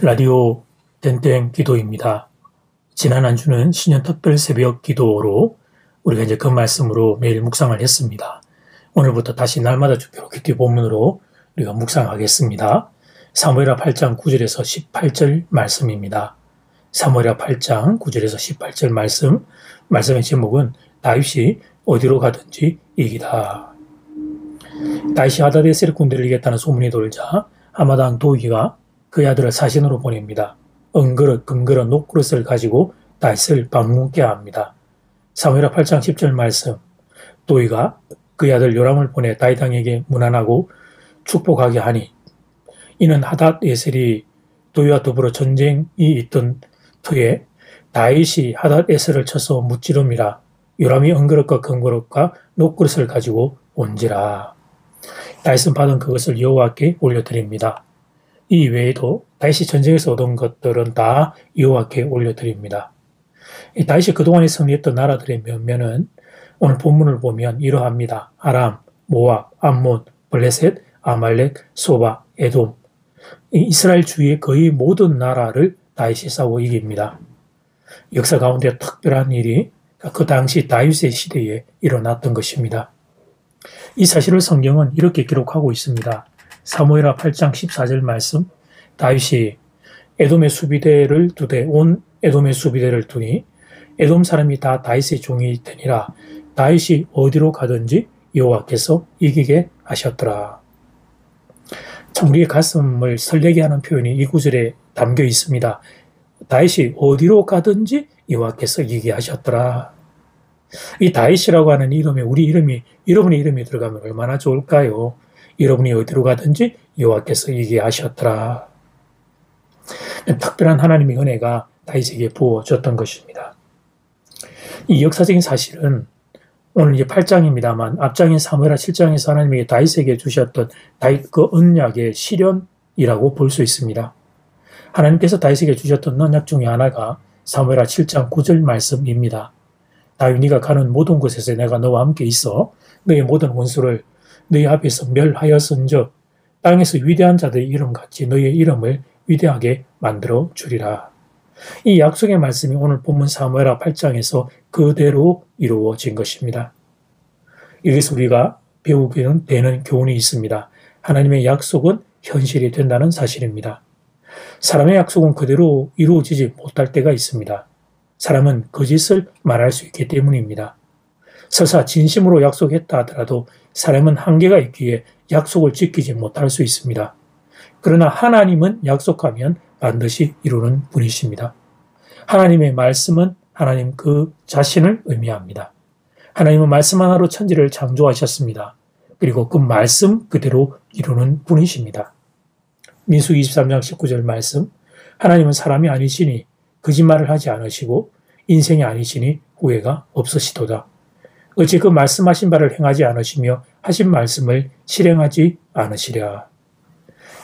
라디오 땡땡 기도입니다. 지난 한 주는 신년 특별 새벽 기도로 우리가 이제 그 말씀으로 매일 묵상을 했습니다. 오늘부터 다시 날마다 주기로 기도 본문으로 우리가 묵상하겠습니다. 사무엘하 8장 9절에서 18절 말씀입니다. 사무엘하 8장 9절에서 18절 말씀의 제목은 다윗이 어디로 가든지 이기다. 다윗이 하다데셀 군대를 이겼다는 소문이 돌자 하마당 도기가 그의 아들을 사신으로 보냅니다. 은그릇, 금그릇, 녹그릇을 가지고 다윗을 방문케 합니다. 사무엘하 8장 10절 말씀, 도기가 그의 아들 요람을 보내 다윗 왕에게 문안하고 축복하게 하니 이는 하닷에셀이 도기와 더불어 전쟁이 있던 터에 다윗이 하닷에셀을 쳐서 무찌름이라 요람이 은그릇과 금그릇과 녹그릇을 가지고 온지라. 다윗은 받은 그것을 여호와께 올려드립니다. 이 외에도 다윗이 전쟁에서 얻은 것들은 다 여호와께 올려드립니다. 다윗이 그동안에 승리했던 나라들의 면면은 오늘 본문을 보면 이러합니다. 아람, 모압, 암몬, 블레셋, 아말렉, 소바, 에돔. 이스라엘 주위의 거의 모든 나라를 다윗이 싸워 이깁니다. 역사 가운데 특별한 일이 그 당시 다윗의 시대에 일어났던 것입니다. 이 사실을 성경은 이렇게 기록하고 있습니다. 사무엘하 8장 14절 말씀, 다윗이 에돔의 수비대를 두되 온 에돔의 수비대를 두니 에돔 사람이 다 다윗의 종이 되니라. 다윗이 어디로 가든지 여호와께서 이기게 하셨더라. 참 우리의 가슴을 설레게 하는 표현이 이 구절에 담겨 있습니다. 다윗이 어디로 가든지 여호와께서 이기게 하셨더라. 이 다윗이라고 하는 이름에 우리 이름이, 여러분의 이름이 들어가면 얼마나 좋을까요? 여러분이 어디로 가든지 여호와께서 이기게 하셨더라. 특별한 하나님의 은혜가 다윗에게 부어졌던 것입니다. 이 역사적인 사실은 오늘 이제 8장입니다만 앞장인 사무엘하 7장에서 하나님에게 다윗에게 주셨던 다윗 그 언약의 실현이라고 볼 수 있습니다. 하나님께서 다윗에게 주셨던 언약 중에 하나가 사무엘하 7장 9절 말씀입니다. 다윗 네가 가는 모든 곳에서 내가 너와 함께 있어 너의 모든 원수를 너희 앞에서 멸하였은즉 땅에서 위대한 자들의 이름같이 너희의 이름을 위대하게 만들어 주리라. 이 약속의 말씀이 오늘 본문 사무엘하 8장에서 그대로 이루어진 것입니다. 여기서 우리가 배우게 되는 교훈이 있습니다. 하나님의 약속은 현실이 된다는 사실입니다. 사람의 약속은 그대로 이루어지지 못할 때가 있습니다. 사람은 거짓을 말할 수 있기 때문입니다. 설사 진심으로 약속했다 하더라도 사람은 한계가 있기에 약속을 지키지 못할 수 있습니다. 그러나 하나님은 약속하면 반드시 이루는 분이십니다. 하나님의 말씀은 하나님 그 자신을 의미합니다. 하나님은 말씀 하나로 천지를 창조하셨습니다. 그리고 그 말씀 그대로 이루는 분이십니다. 민수기 23장 19절 말씀, 하나님은 사람이 아니시니 거짓말을 하지 않으시고 인생이 아니시니 후회가 없으시도다. 어찌 그 말씀하신 바를 행하지 않으시며 하신 말씀을 실행하지 않으시랴.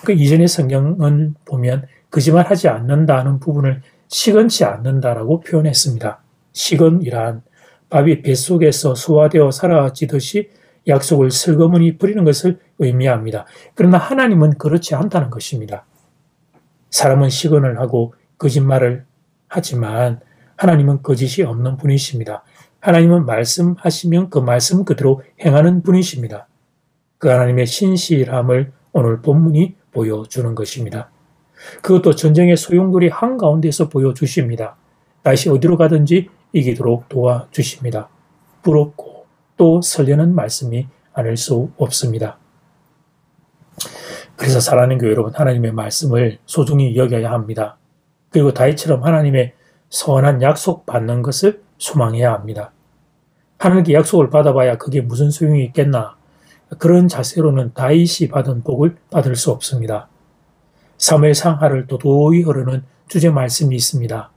그 이전의 성경은 보면 거짓말하지 않는다는 부분을 시건치 않는다라고 표현했습니다. 시건이란 밥이 뱃속에서 소화되어 사라지듯이 약속을 슬그머니 버리는 것을 의미합니다. 그러나 하나님은 그렇지 않다는 것입니다. 사람은 시건을 하고 거짓말을 하지만 하나님은 거짓이 없는 분이십니다. 하나님은 말씀하시면 그 말씀 그대로 행하는 분이십니다. 그 하나님의 신실함을 오늘 본문이 보여주는 것입니다. 그것도 전쟁의 소용돌이 한가운데서 보여주십니다. 다시 어디로 가든지 이기도록 도와주십니다. 부럽고 또 설레는 말씀이 아닐 수 없습니다. 그래서 사랑하는 교회 여러분, 하나님의 말씀을 소중히 여겨야 합니다. 그리고 다윗처럼 하나님의 선한 약속 받는 것을 소망해야 합니다. 하나님께 약속을 받아봐야 그게 무슨 소용이 있겠나. 그런 자세로는 다윗이 받은 복을 받을 수 없습니다. 사무엘상하를 도도히 흐르는 주제 말씀이 있습니다.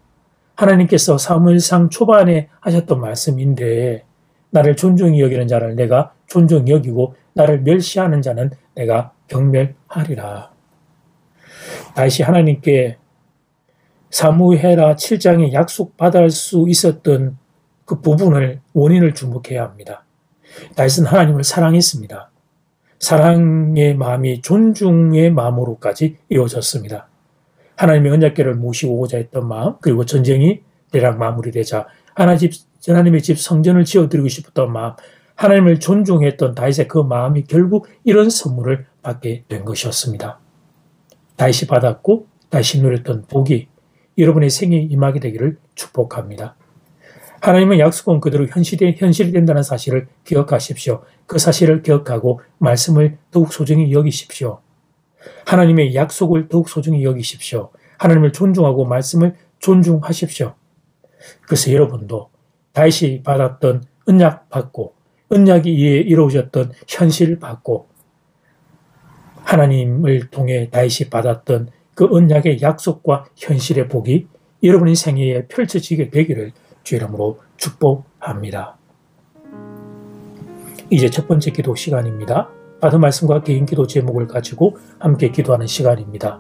하나님께서 사무엘상 초반에 하셨던 말씀인데 나를 존중히 여기는 자를 내가 존중히 여기고 나를 멸시하는 자는 내가 경멸하리라. 다윗이 하나님께 사무엘하 7장에 약속받을 수 있었던 그 부분을 원인을 주목해야 합니다. 다윗은 하나님을 사랑했습니다. 사랑의 마음이 존중의 마음으로까지 이어졌습니다. 하나님의 언약궤를 모시고 오고자 했던 마음, 그리고 전쟁이 대략 마무리되자 하나님의 집 성전을 지어드리고 싶었던 마음, 하나님을 존중했던 다윗의 그 마음이 결국 이런 선물을 받게 된 것이었습니다. 다윗이 받았고 다윗이 누렸던 복이 여러분의 생애에 임하게 되기를 축복합니다. 하나님의 약속은 그대로 현실이 된다는 사실을 기억하십시오. 그 사실을 기억하고 말씀을 더욱 소중히 여기십시오. 하나님의 약속을 더욱 소중히 여기십시오. 하나님을 존중하고 말씀을 존중하십시오. 그래서 여러분도 다윗이 받았던 언약 받고 언약이 이에 이루어졌던 현실 받고 하나님을 통해 다윗이 받았던 그 언약의 약속과 현실의 복이 여러분의 생애에 펼쳐지게 되기를 주 이름으로 축복합니다. 이제 첫 번째 기도 시간입니다. 받은 말씀과 개인 기도 제목을 가지고 함께 기도하는 시간입니다.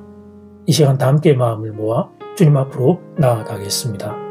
이 시간 다 함께 마음을 모아 주님 앞으로 나아가겠습니다.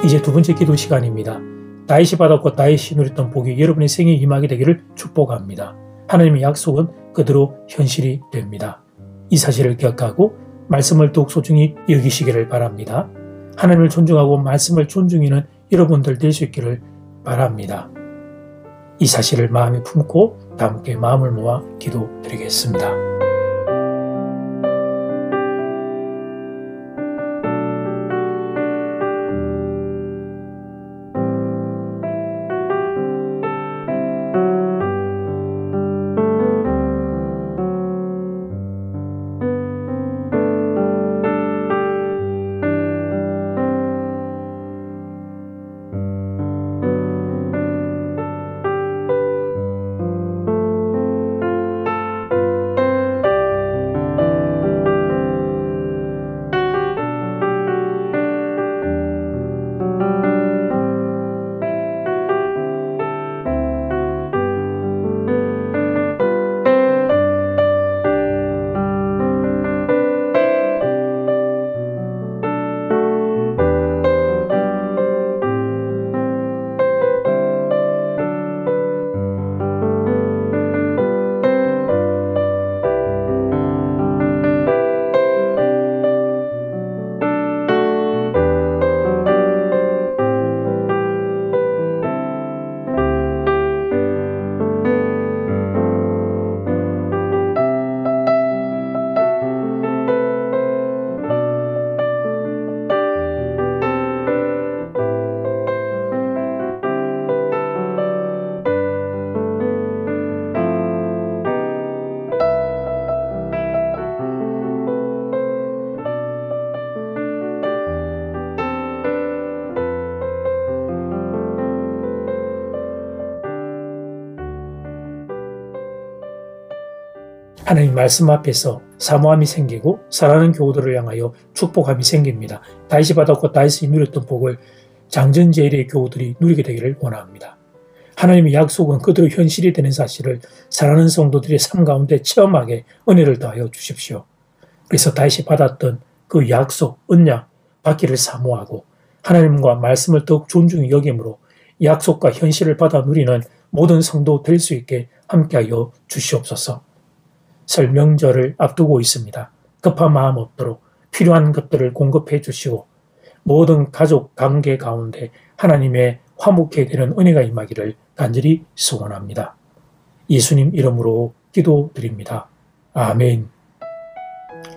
이제 두 번째 기도 시간입니다. 다윗이 받았고 다윗이 누렸던 복이 여러분의 생애에 임하게 되기를 축복합니다. 하나님의 약속은 그대로 현실이 됩니다. 이 사실을 기억하고 말씀을 더욱 소중히 여기시기를 바랍니다. 하나님을 존중하고 말씀을 존중하는 여러분들 될 수 있기를 바랍니다. 이 사실을 마음에 품고 다 함께 마음을 모아 기도드리겠습니다. 하나님 말씀 앞에서 사모함이 생기고 사랑하는 교우들을 향하여 축복함이 생깁니다. 다윗이 받았고 다윗이 누렸던 복을 장전제일의 교우들이 누리게 되기를 원합니다. 하나님의 약속은 그대로 현실이 되는 사실을 사랑하는 성도들의 삶 가운데 체험하게 은혜를 더하여 주십시오. 그래서 다윗이 받았던 그 약속, 언약 받기를 사모하고 하나님과 말씀을 더욱 존중히 여김으로 약속과 현실을 받아 누리는 모든 성도 될 수 있게 함께하여 주시옵소서. 설 명절을 앞두고 있습니다. 급한 마음 없도록 필요한 것들을 공급해 주시고 모든 가족 관계 가운데 하나님의 화목해 되는 은혜가 임하기를 간절히 소원합니다. 예수님 이름으로 기도드립니다. 아멘.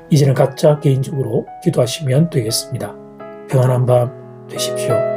이제는 각자 개인적으로 기도하시면 되겠습니다. 평안한 밤 되십시오.